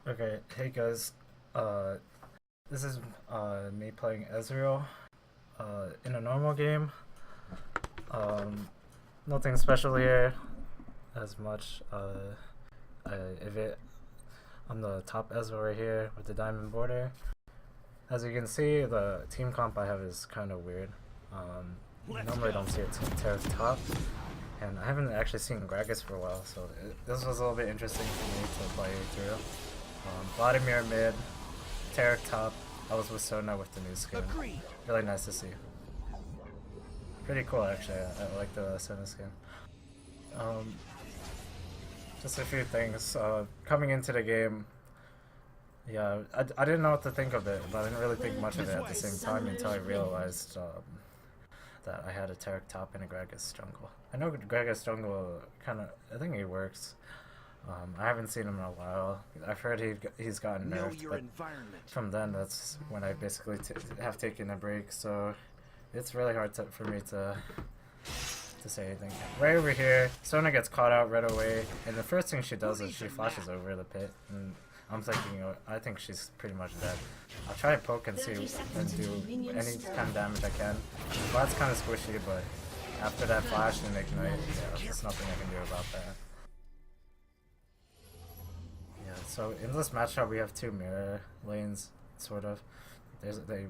Okay, hey guys, uh, this is me playing Ezreal in a normal game. Um, Nothing special here as much. If it, I'm the top Ezreal right here with the diamond border. As you can see, the team comp I have is kind of weird. You normally don't see a team top, and I haven't actually seen Gragas for a while, so this was a little bit interesting for me to play through. Vladimir mid, Tarek top. I was with Sona with the new skin. Really nice to see. Pretty cool actually. I like the Sona skin. Just a few things. Coming into the game, yeah, I didn't know what to think of it, but I didn't really think much of it at the same time until I realized that I had a Tarek top and a Gragas jungle. I know Gragas jungle I think he works. I haven't seen him in a while. I've heard he's gotten nerfed, but from then that's when I basically have taken a break. So it's really hard for me to say anything. Right over here, Sona gets caught out right away, and the first thing she does is she flashes over the pit, and I'm thinking, I think she's pretty much dead. I'll try to poke and see and do any kind of damage I can. Vlad's kind of squishy, but after that flash and ignite, yeah, there's nothing I can do about that. So in this matchup we have two mirror lanes, sort of.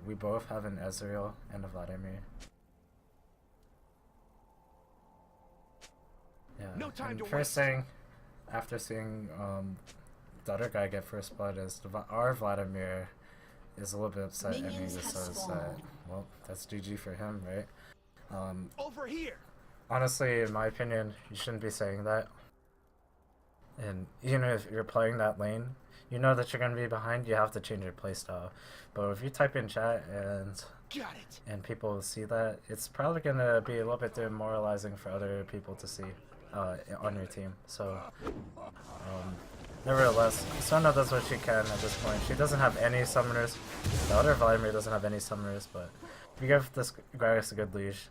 We both have an Ezreal and a Vladimir. Yeah. No time and first thing, after seeing the other guy get first blood, is our Vladimir is a little bit upset, and he just says that, well, that's GG for him, right? Over here. Honestly, in my opinion, you shouldn't be saying that. And even if you're playing that lane, you know that you're going to be behind, you have to change your playstyle. But if you type in chat and people see that, it's probably going to be a little bit demoralizing for other people to see on your team. So, nevertheless, Sona does what she can at this point. She doesn't have any summoners. The other Vladimir doesn't have any summoners, but if you give this Gragas a good leash,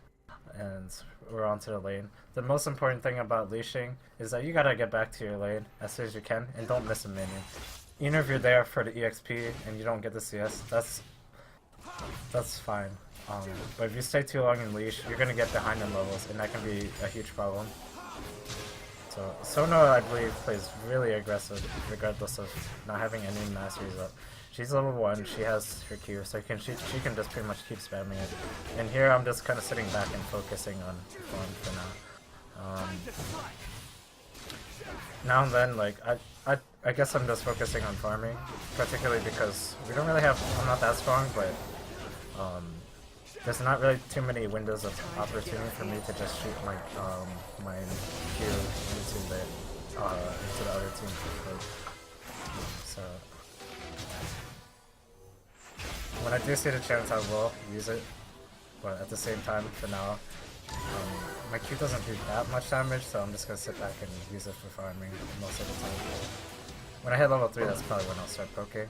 and we're onto the lane. The most important thing about leashing is that you gotta get back to your lane as soon as you can, and don't miss a minion. Even if you're there for the EXP and you don't get the CS, that's fine. But if you stay too long in leash, you're gonna get behind in levels, and that can be a huge problem. So Sona, I believe, plays really aggressive, regardless of not having any masteries up. She's level 1, she has her Q, so she can just pretty much keep spamming it. And here I'm just kind of sitting back and focusing on farm for now. Now and then, like, I guess I'm just focusing on farming, particularly because we don't really have, I'm not that strong, but there's not really too many windows of opportunity for me to just shoot my my Q into the other team. So when I do see the chance, I will use it, but at the same time, for now, my Q doesn't do that much damage, so I'm just gonna sit back and use it for farming most of the time. When I hit level 3, that's probably when I'll start poking,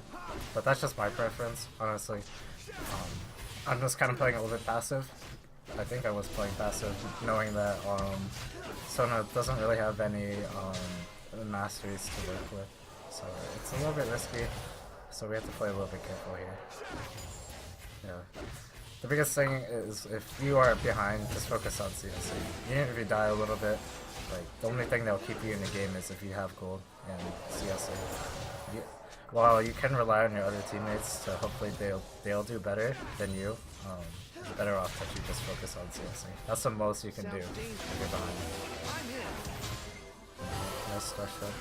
but that's just my preference, honestly. I'm just kind of playing a little bit passive. I think I was playing passive, knowing that Sona doesn't really have any masteries to work with, so it's a little bit risky. So we have to play a little bit careful here. Yeah. The biggest thing is if you are behind, just focus on CSC. Even if you die a little bit, like the only thing that will keep you in the game is if you have gold and CSC. While you can rely on your other teammates to hopefully they'll do better than you, you're better off that you just focus on CSC. That's the most you can do if you're behind. Nice stuff though.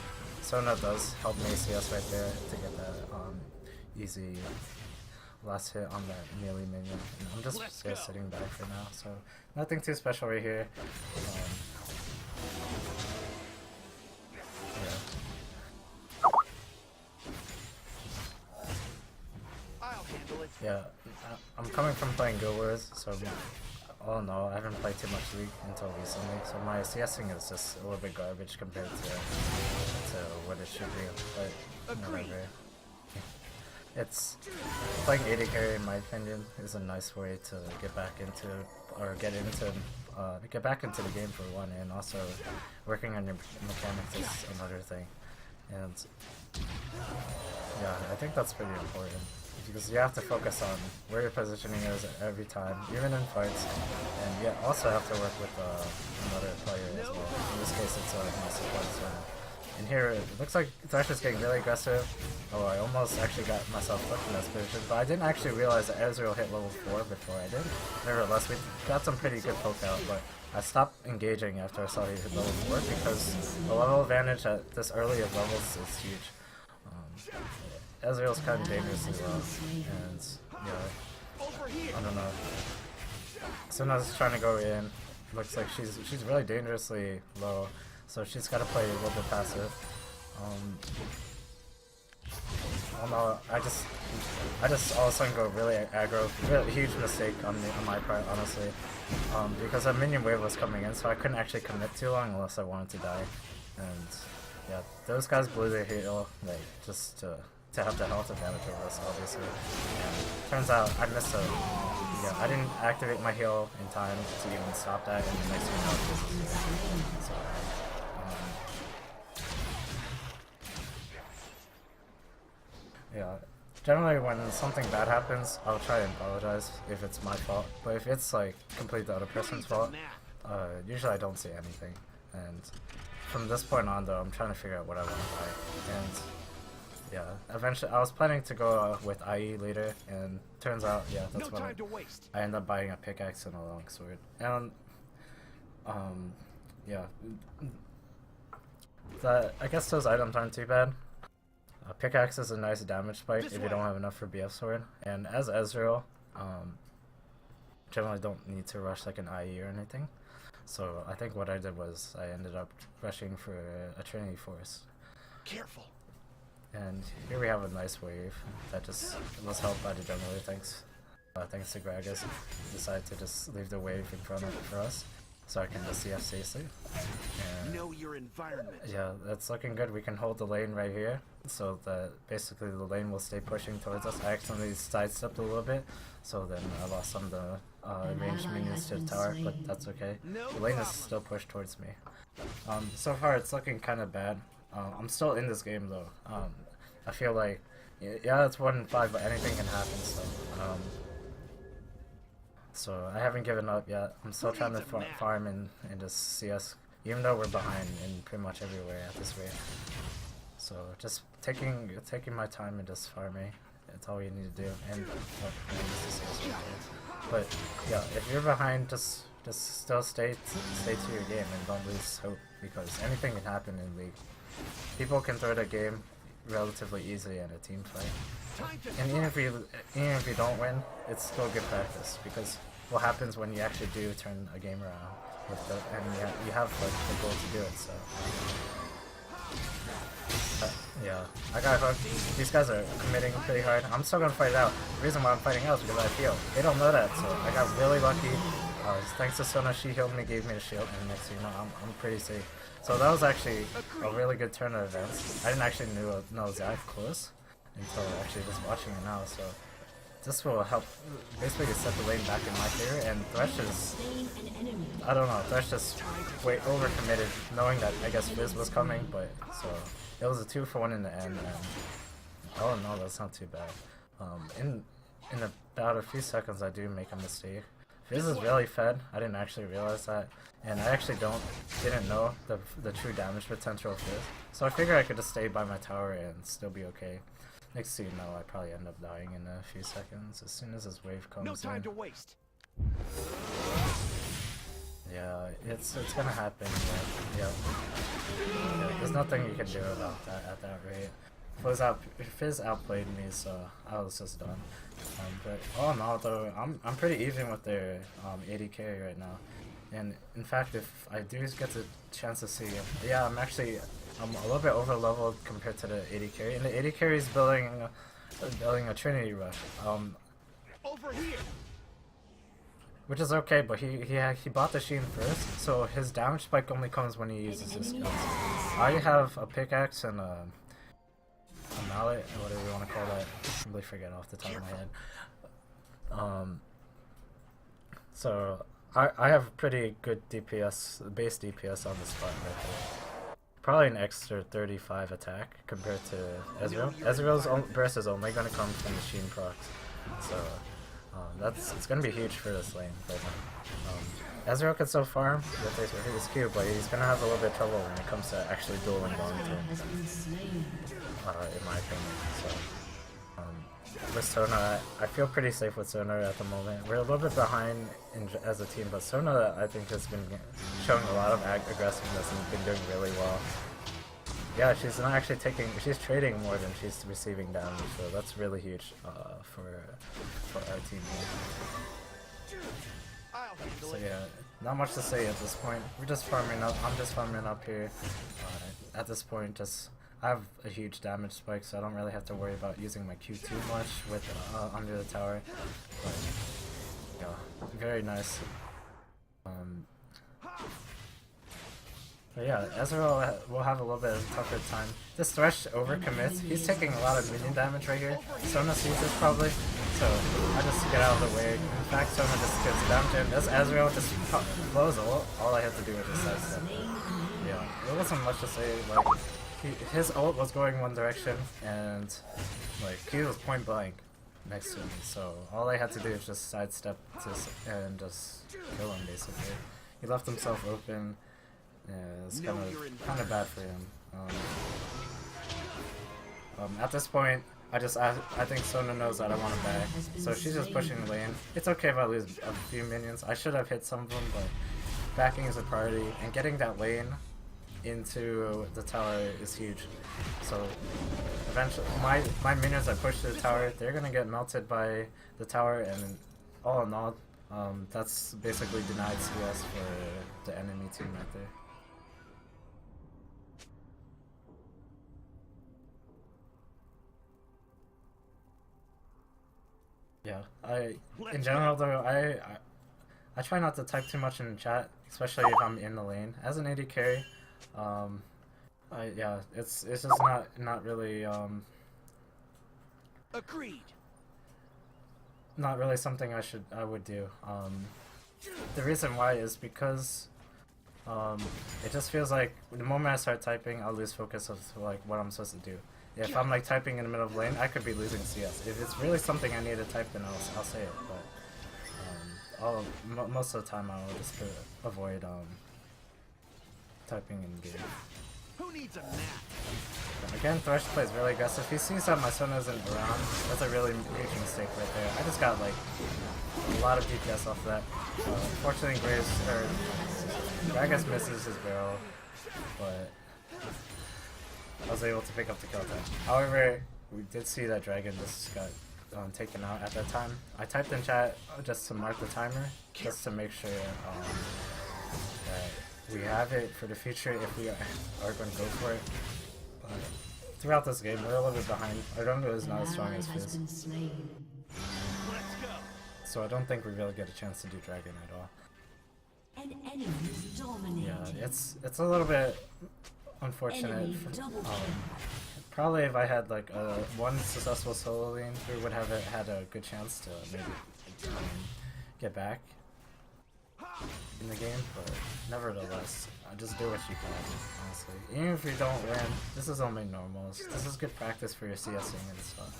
Sona does help me CS right there to get that easy last hit on that melee minion. And I'm just sitting back for now, so nothing too special right here. Yeah, I'm coming from playing Guild Wars, so oh no, I haven't played too much League until recently, so my CSing is just a little bit garbage compared to what it should be, but whatever. It's playing AD carry, in my opinion, is a nice way to get back into the game for one, and also working on your mechanics is another thing. And Yeah, I think that's pretty important because you have to focus on where your positioning is every time, even in fights, and you also have to work with another player as well. In this case, it's my support. So in here, it looks like Thresh is getting really aggressive. Oh, I almost actually got myself stuck in this position, but I didn't actually realize that Ezreal hit level 4 before I did. Nevertheless, we got some pretty good poke out, but I stopped engaging after I saw he hit level 4 because the level advantage at this early of levels is huge. Ezreal's kind of dangerous as well, and yeah, I don't know. Suna's trying to go in. Looks like she's really dangerously low, so she's got to play a little bit passive. Oh no, I just all of a sudden go really aggro. Really huge mistake on my part, honestly, because a minion wave was coming in, so I couldn't actually commit too long unless I wanted to die. And yeah, those guys blew their heal, like just to have the health advantage over us, obviously. And turns out I missed a. Yeah, I didn't activate my heal in time to even stop that, and the next thing you know, this is here. So, yeah, generally when something bad happens, I'll try and apologize if it's my fault. But if it's like completely the other person's fault, usually I don't say anything. And from this point on, though, I'm trying to figure out what I want to buy. And yeah, eventually I was planning to go with IE later, and turns out, yeah, that's when I ended up buying a pickaxe and a longsword. And yeah, I guess those items aren't too bad. A pickaxe is a nice damage spike if you don't have enough for BF sword, and as Ezreal, generally don't need to rush like an IE or anything. So I think what I did was I ended up rushing for a Trinity Force. Careful. And here we have a nice wave that just was helped by the jungler, thanks to Gragas. Decided to just leave the wave in front of it for us, so I can just CF safely. Know your environment. Yeah, that's looking good. We can hold the lane right here, so that basically the lane will stay pushing towards us. I accidentally sidestepped a little bit, so then I lost some of the ranged minions to the tower, but that's okay. The lane is still pushed towards me. So far it's looking kind of bad. I'm still in this game though. I feel like, yeah, it's 1-5, but anything can happen, so I haven't given up yet. I'm still trying to farm in just CS, even though we're behind in pretty much everywhere at this rate. So just taking my time and just farming. That's all you need to do. And but yeah, if you're behind, just still stay to your game and don't lose hope, because anything can happen in League. People can throw the game relatively easily in a team fight, and even if you don't win, it's still good practice, because what happens when you actually do turn a game around and you have like the goal to do it. So yeah, I got hooked. These guys are committing pretty hard. I'm still gonna fight it out. The reason why I'm fighting out is because I feel they don't know that, so I got really lucky. Thanks to Sona, she healed me, gave me the shield, and next thing you know, I'm pretty safe. So that was actually a really good turn of events. I didn't actually know Zach close until actually just watching it now. So this will help basically set the lane back in my favor. And Thresh is, I don't know, Thresh just way overcommitted, knowing that I guess Fizz was coming. But so it was a 2-for-1 in the end. And oh no, that's not too bad. In about a few seconds, I do make a mistake. Fizz is really fed. I didn't actually realize that, and I actually didn't know the true damage potential of Fizz. So I figured I could just stay by my tower and still be okay. Next thing you know, I probably end up dying in a few seconds as soon as this wave comes in. No time to waste. Yeah, it's gonna happen. Yeah, there's nothing you can do about that at that rate. Fizz outplayed me, so I was just done. But all in all, though, I'm pretty even with their AD carry right now. And in fact, if I do get the chance to see, yeah, I'm a little bit over leveled compared to the AD carry, and the AD carry is building a Trinity rush. Over here. Which is okay, but he bought the Sheen first, so his damage spike only comes when he uses his skills. I have a pickaxe and a mallet, or whatever you want to call that. I really forget off the top of my head. So I have pretty good DPS, base DPS on the spot right there. probably an extra 35 attack compared to Ezreal. Ezreal's burst is only going to come from machine procs, so it's going to be huge for this lane. But Ezreal can still farm with his Q, but he's going to have a little bit of trouble when it comes to actually dueling long term, in my opinion. So with Sona, I feel pretty safe with Sona at the moment. We're a little bit behind as a team, but Sona, I think, has been showing a lot of aggressiveness and been doing really well. Yeah, she's not actually she's trading more than she's receiving damage, so that's really huge for our team. So yeah, not much to say at this point. We're just farming up. I'm just farming up here. At this point, I have a huge damage spike, so I don't really have to worry about using my Q too much with under the tower. But yeah, very nice. But yeah, Ezreal will have a little bit of a tougher time. This Thresh overcommits. He's taking a lot of minion damage right here. Sona sees this probably, so I just get out of the way. In fact, Sona just gets down to him. This Ezreal just blows ult. All I had to do was just sidestep. Yeah, there wasn't much to say. Like, his ult was going one direction, and like he was point blank next to me. So all I had to do was just sidestep and just kill him basically. He left himself open. Yeah, it's kind of bad for him. At this point, I think Sona knows that I want to back, so she's just pushing the lane. It's okay if I lose a few minions. I should have hit some of them, but backing is a priority, and getting that lane into the tower is huge. So eventually, my minions that push to the tower, they're gonna get melted by the tower, and all in all, that's basically denied CS for the enemy team right there. Yeah, in general though, I try not to type too much in the chat, especially if I'm in the lane. As an AD carry, yeah, it's just not really Agreed. Not really something I would do. The reason why is because it just feels like the moment I start typing, I'll lose focus of like what I'm supposed to do. If I'm like typing in the middle of the lane, I could be losing CS. If it's really something I need to type, then I'll say it. But most of the time, I'll just avoid typing in game. Who needs a nap? Again, Thresh plays really aggressive. He sees that my Sona isn't around. That's a really huge mistake right there. I just got like a lot of DPS off that. Fortunately, Gragas misses his barrel, but I was able to pick up the kill time. However, we did see that Dragon just got taken out at that time. I typed in chat just to mark the timer, just to make sure that we have it for the future if we are going to go for it. But throughout this game, we're a little bit behind. Our jungle is not as strong as Fizz. So I don't think we really get a chance to do Dragon at all. An enemy dominated. Yeah, it's a little bit unfortunate. Probably if I had like one successful solo lane, we would have had a good chance to maybe get back in the game, but nevertheless, just do what you can, honestly. Even if you don't win, this is only normals. This is good practice for your CSing and stuff.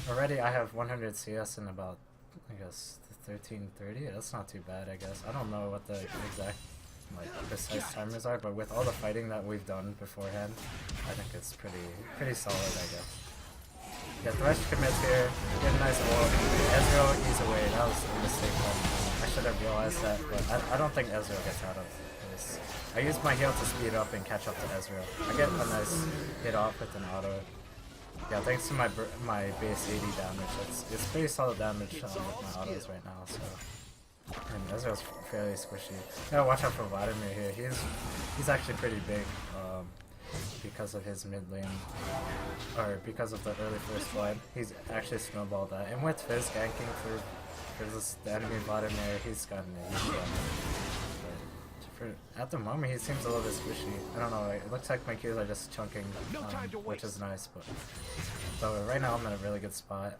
Already I have 100 CS in about, I guess, 13:30. That's not too bad, I guess. I don't know what the exact precise timers are, but with all the fighting that we've done beforehand, I think it's pretty solid, I guess. Yeah, Thresh commits here, get a nice ult. Ezreal ease away, that was a mistake. I should have realized that, but I don't think Ezreal gets out of this. I used my heal to speed up and catch up to Ezreal. I get a nice hit off with an auto. Yeah, thanks to my base 80 damage, it's pretty solid damage with my autos right now, so. And Ezreal's fairly squishy. Yeah, watch out for Vladimir here. He's actually pretty big because of his mid lane, or because of the early first blood. He's actually snowballed that. And with Fizz ganking for the enemy Vladimir, he's gotten a huge damage. At the moment, he seems a little bit squishy. I don't know. It looks like my Qs are just chunking, which is nice. But so right now, I'm in a really good spot.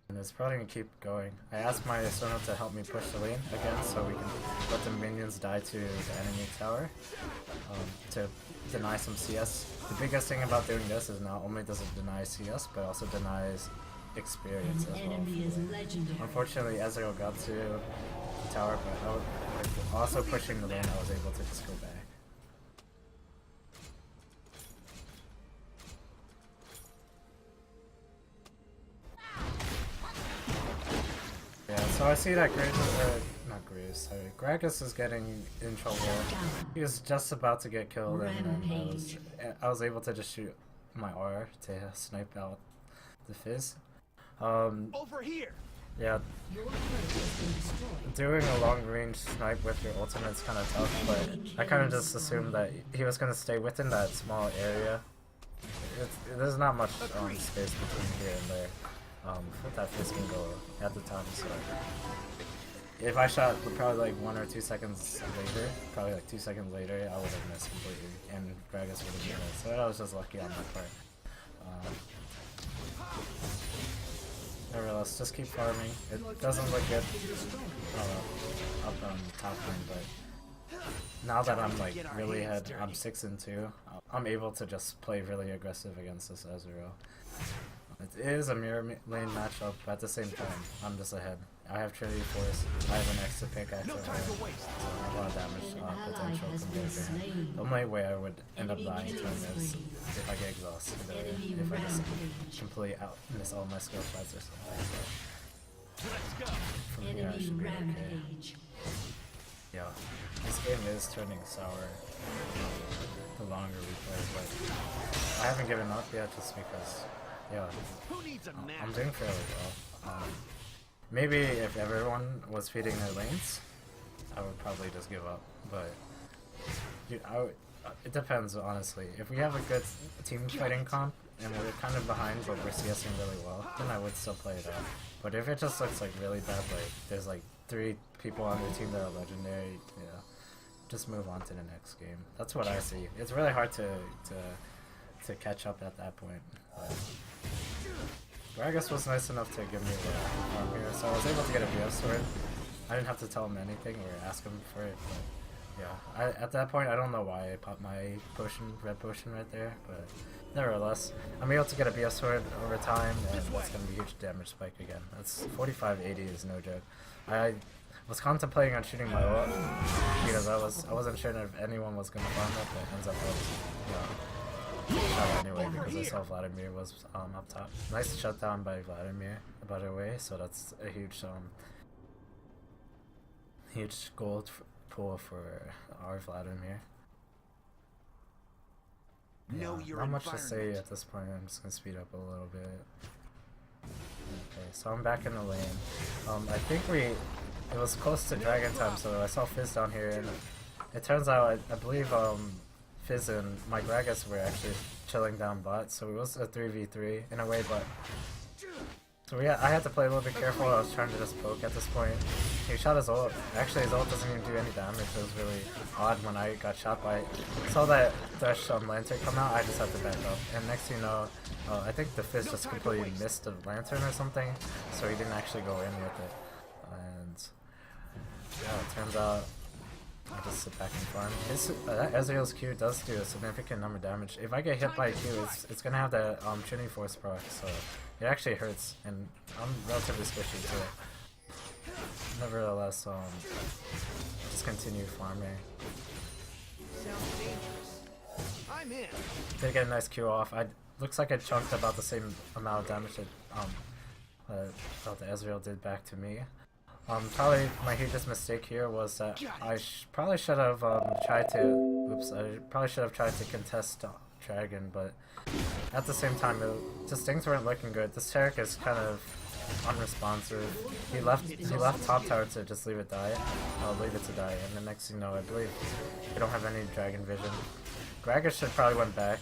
And it's probably gonna keep going. I asked my Sono to help me push the lane again so we can let the minions die to the enemy tower to deny some CS. The biggest thing about doing this is not only does it deny CS, but also denies experience as well. Unfortunately, Ezreal got to the tower, but also pushing the lane, I was able to just go back. Yeah, so I see that Gragas is getting in trouble. He was just about to get killed, and I was able to just shoot my R to snipe out the Fizz. Over here. Yeah, doing a long range snipe with your ultimate is kind of tough, but I kind of just assumed that he was going to stay within that small area. There's not much space between here and there. That Fizz can go at the time, so if I shot probably like 1 or 2 seconds later, probably like 2 seconds later, I would have missed completely, and Gragas would have missed. So I was just lucky on that part. Nevertheless, just keep farming. It doesn't look good up on the top lane, but now that I'm like really ahead, I'm 6-2. I'm able to just play really aggressive against this Ezreal. It is a mirror lane matchup, but at the same time, I'm just ahead. I have Trinity Force, I have an extra pickaxe over there, so I have a lot of damage potential compared to him. The only way I would end up dying to him is if I get exhausted, or if I just completely miss all my skill shots or something. So from here I should be okay. Yeah, this game is turning sour the longer we play, but I haven't given up yet just because, yeah, I'm doing fairly well. Maybe if everyone was feeding their lanes, I would probably just give up, but dude, it depends, honestly. If we have a good team fighting comp, and we're kind of behind but we're CSing really well, then I would still play it out. But if it just looks like really bad, like there's like 3 people on your team that are legendary, yeah, just move on to the next game. That's what I see. It's really hard to catch up at that point. Gragas was nice enough to give me the farm here, so I was able to get a VeIia sword. I didn't have to tell him anything or ask him for it, but yeah. At that point, I don't know why I popped my red potion right there, but nevertheless, I'm able to get a VeIia sword over time, and that's going to be a huge damage spike again. That's 4580 is no joke. I was contemplating on shooting my ult because I wasn't sure if anyone was going to farm it, but it ends up I was, anyway, because I saw Vladimir was up top. Nice shutdown by Vladimir, by the way, so that's a huge gold pool for our Vladimir. Yeah, not much to say at this point. I'm just gonna speed up a little bit. Okay, so I'm back in the lane. I think it was close to dragon time, so I saw Fizz down here, and it turns out I believe Fizz and my Gragas were actually chilling down bot, so it was a 3v3 in a way, but so I had to play a little bit careful. I was trying to just poke at this point. He shot his ult. Actually, his ult doesn't even do any damage. It was really odd when I got shot by it. I saw that Thresh Lantern come out, I just had to back up. And next thing you know, I think the Fizz just completely missed the Lantern or something, so he didn't actually go in with it. And yeah, it turns out I just sit back and farm. Ezreal's Q does do a significant number of damage. If I get hit by a Q, it's gonna have the Trinity Force proc, so it actually hurts, and I'm relatively squishy to it. Nevertheless, just continue farming. I'm in. Did get a nice Q off. Looks like I chunked about the same amount of damage that the Ezreal did back to me. Probably my hugest mistake here was that I probably should have tried to contest Dragon, but at the same time, things weren't looking good. This Taric is kind of unresponsive. He left top tower to just leave it die. Leave it to die, and the next thing you know, I believe we don't have any Dragon vision. Gragas should probably went back.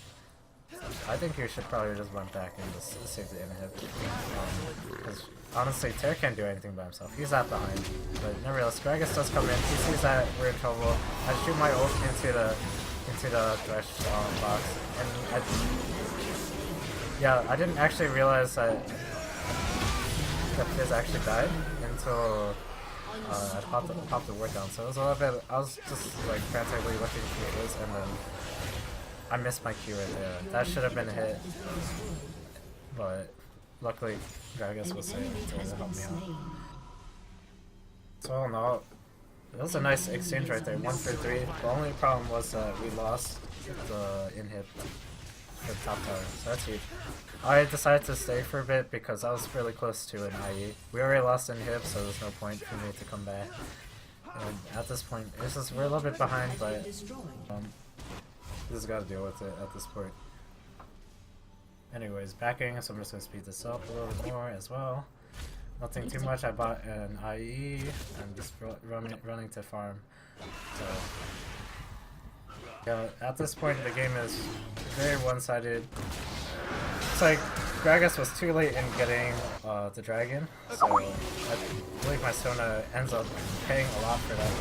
I think you should probably just went back and just save the inhib. Because honestly, Taric can't do anything by himself. He's that behind. But nevertheless, Gragas does come in. He sees that we're in trouble. I shoot my ult into the Thresh box, and I didn't actually realize that that Fizz actually died until I popped the ward down. So it was a little bit. I was just like frantically looking for Fizz, and then I missed my Q right there. That should have been a hit, but luckily Gragas was there to help me out. So all in all, it was a nice exchange right there, 1 for 3. The only problem was that we lost the inhib for the top tower, so that's huge. I decided to stay for a bit because I was really close to an IE. We already lost inhib, so there's no point for me to come back. And at this point, it's just we're a little bit behind, but just gotta deal with it at this point. Anyways, backing, so I'm just gonna speed this up a little bit more as well. Nothing too much. I bought an IE and just running to farm. So yeah, at this point the game is very one-sided. It's like Gragas was too late in getting the dragon, so I believe my Sona ends up paying a lot for that.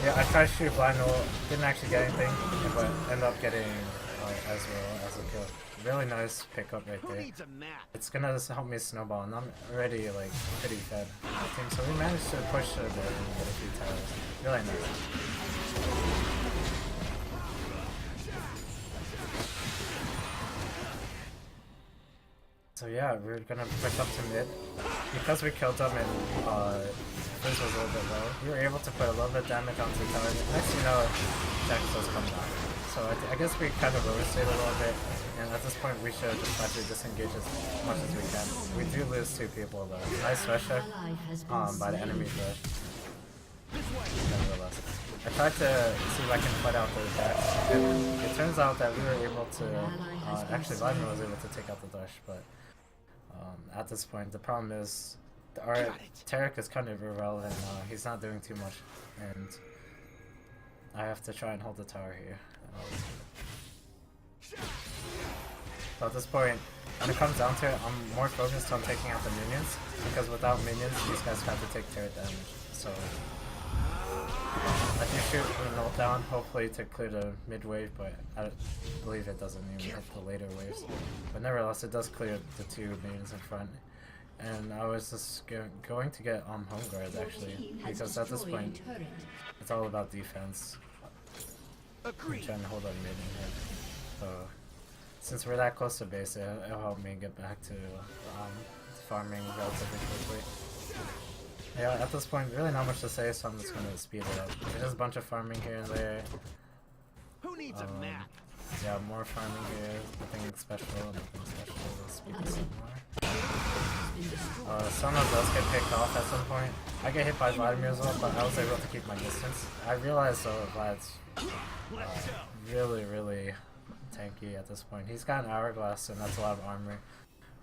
Yeah, I tried to shoot blind ult, didn't actually get anything, but ended up getting Ezreal as a kill. Really nice pickup right there. It's gonna help me snowball, and I'm already like pretty fed on the team, so we managed to push a bit and get a few towers. Really nice. So yeah, we're gonna push up to mid. Because we killed them and Fizz was a little bit low, we were able to put a little bit of damage onto the tower. Next thing you know, Jax does come down. So I guess we kind of overstayed a little bit, and at this point we should just try to disengage as much as we can. We do lose 2 people though. Nice rush check by the enemy rush. Nevertheless, I tried to see if I can put out the Jax, and it turns out that we were able to, actually Vladimir was able to take out the Dash, but at this point the problem is our Taric is kind of irrelevant. He's not doing too much, and I have to try and hold the tower here. So at this point, when it comes down to it, I'm more focused on taking out the minions, because without minions, these guys have to take turret damage. So I can shoot an ult down, hopefully to clear the mid wave, but I believe it doesn't even hit the later waves. But nevertheless, it does clear the 2 minions in front. And I was just going to get home guards actually, because at this point, it's all about defense. I'm trying to hold on mid here. So since we're that close to base, it'll help me get back to farming relatively quickly. Yeah, at this point, really not much to say, so I'm just gonna speed it up. There's a bunch of farming here and there. Who needs a map? Yeah, more farming here. Nothing special, nothing special. Let's speed this up more. Some of those get picked off at some point. I get hit by Vladimir as well, but I was able to keep my distance. I realized though Vlad's really tanky at this point. He's got an hourglass and that's a lot of armor.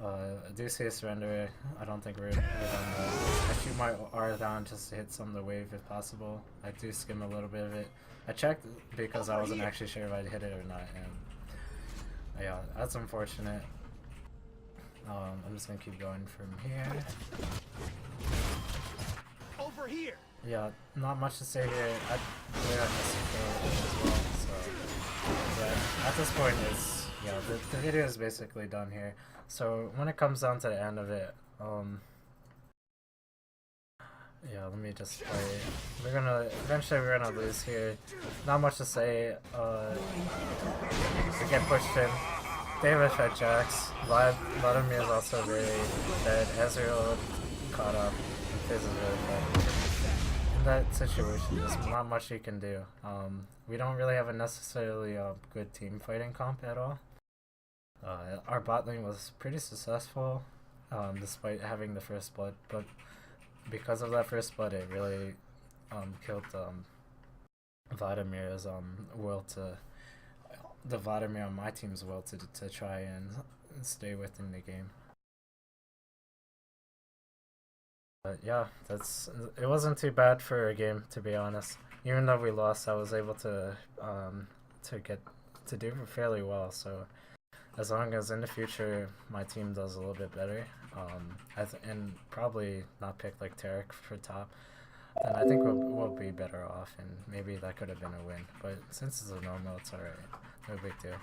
I do see a surrender. I don't think we're done that. I shoot my R down just to hit some of the wave if possible. I do skim a little bit of it. I checked because I wasn't actually sure if I'd hit it or not, and yeah, that's unfortunate. I'm just gonna keep going from here. Over here. Yeah, not much to say here. I believe I missed a kill as well, so yeah, at this point it's the video is basically done here. So when it comes down to the end of it, yeah, let me just play. Eventually we're gonna lose here. Not much to say. We get pushed in. David fed Jax. Vladimir is also very fed. Ezreal caught up. And Fizz is really fed. In that situation, there's not much he can do. We don't really have a necessarily good team fighting comp at all. Our bot lane was pretty successful, despite having the first blood, but because of that first blood, it really killed Vladimir's will to the Vladimir on my team's will to try and stay within the game. But yeah, it wasn't too bad for a game, to be honest. Even though we lost, I was able to do fairly well. So as long as in the future my team does a little bit better, and probably not pick like Taric for top, then I think we'll be better off, and maybe that could have been a win. But since it's a normal, it's alright. No big deal.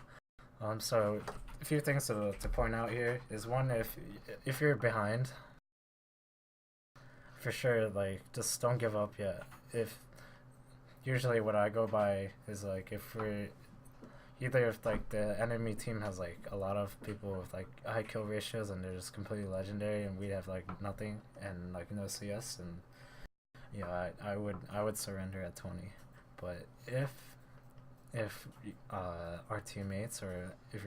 So a few things to point out here is, one, if you're behind for sure, like, just don't give up yet. If usually what I go by is like if we're either if like the enemy team has like a lot of people with like high kill ratios and they're just completely legendary and we have like nothing and like no CS, and yeah, I would surrender at 20. But if our teammates or if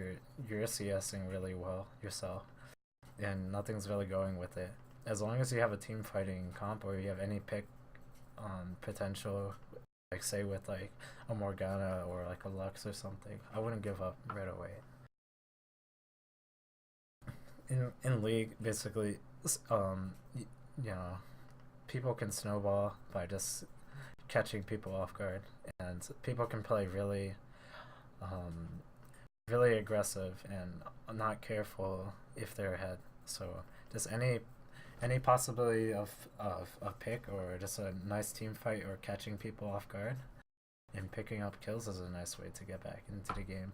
you're CSing really well yourself and nothing's really going with it, as long as you have a team fighting comp or you have any pick potential, like say with like a Morgana or like a Lux or something, I wouldn't give up right away. In League, basically, you know, people can snowball by just catching people off guard, and people can play um, really aggressive and not careful if they're ahead. So just any possibility of pick or just a nice team fight or catching people off guard and picking up kills is a nice way to get back into the game.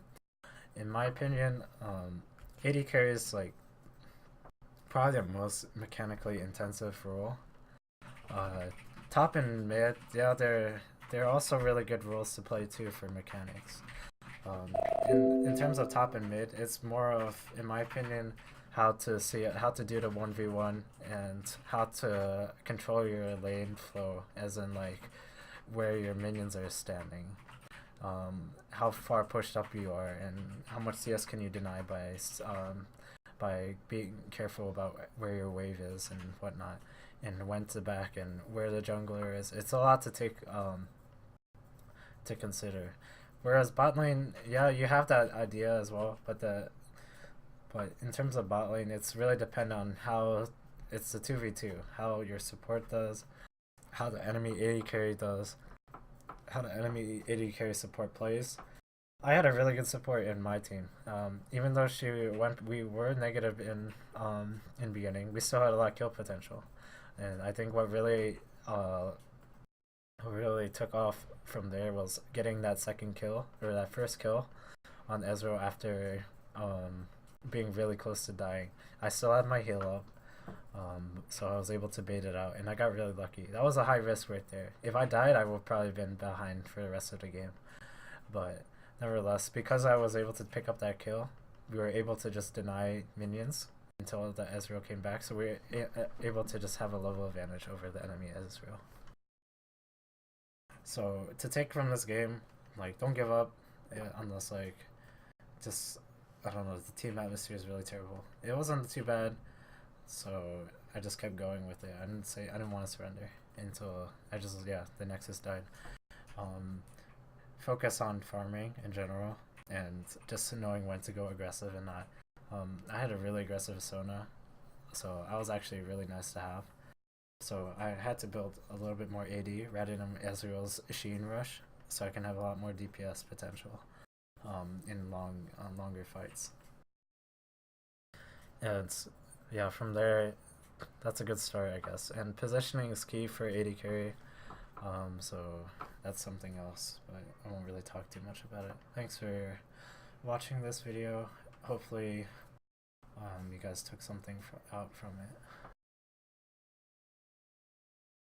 In my opinion, AD carry is like probably the most mechanically intensive role. Top and mid, yeah, they're also really good roles to play too for mechanics. In terms of top and mid, it's more of, in my opinion, how to see it, how to do the 1v1 and how to control your lane flow, as in like where your minions are standing, how far pushed up you are, and how much CS can you deny by being careful about where your wave is and whatnot, and when to back and where the jungler is. It's a lot to take to consider. Whereas bot lane, yeah, you have that idea as well, but in terms of bot lane, it's really dependent on how it's the 2v2, how your support does, how the enemy AD carry does, how the enemy AD carry support plays. I had a really good support in my team. Even though we were negative in beginning, we still had a lot of kill potential, and I think what really took off from there was getting that second kill or that first kill on Ezreal after being really close to dying. I still had my heal up, so I was able to bait it out, and I got really lucky. That was a high risk right there. If I died, I would probably been behind for the rest of the game. But nevertheless, because I was able to pick up that kill, we were able to just deny minions until the Ezreal came back, so we were able to just have a level advantage over the enemy Ezreal. So to take from this game, like, don't give up, unless like, just, I don't know, the team atmosphere is really terrible. It wasn't too bad, so I just kept going with it. I didn't want to surrender until the Nexus died. Focus on farming in general and just knowing when to go aggressive and not. I had a really aggressive Sona, so I was actually really nice to have. So I had to build a little bit more AD rather than Ezreal's Sheen Rush, so I can have a lot more DPS potential in longer fights. And yeah, from there, that's a good start, I guess. And positioning is key for AD carry, so that's something else, but I won't really talk too much about it. Thanks for watching this video. Hopefully you guys took something out from it.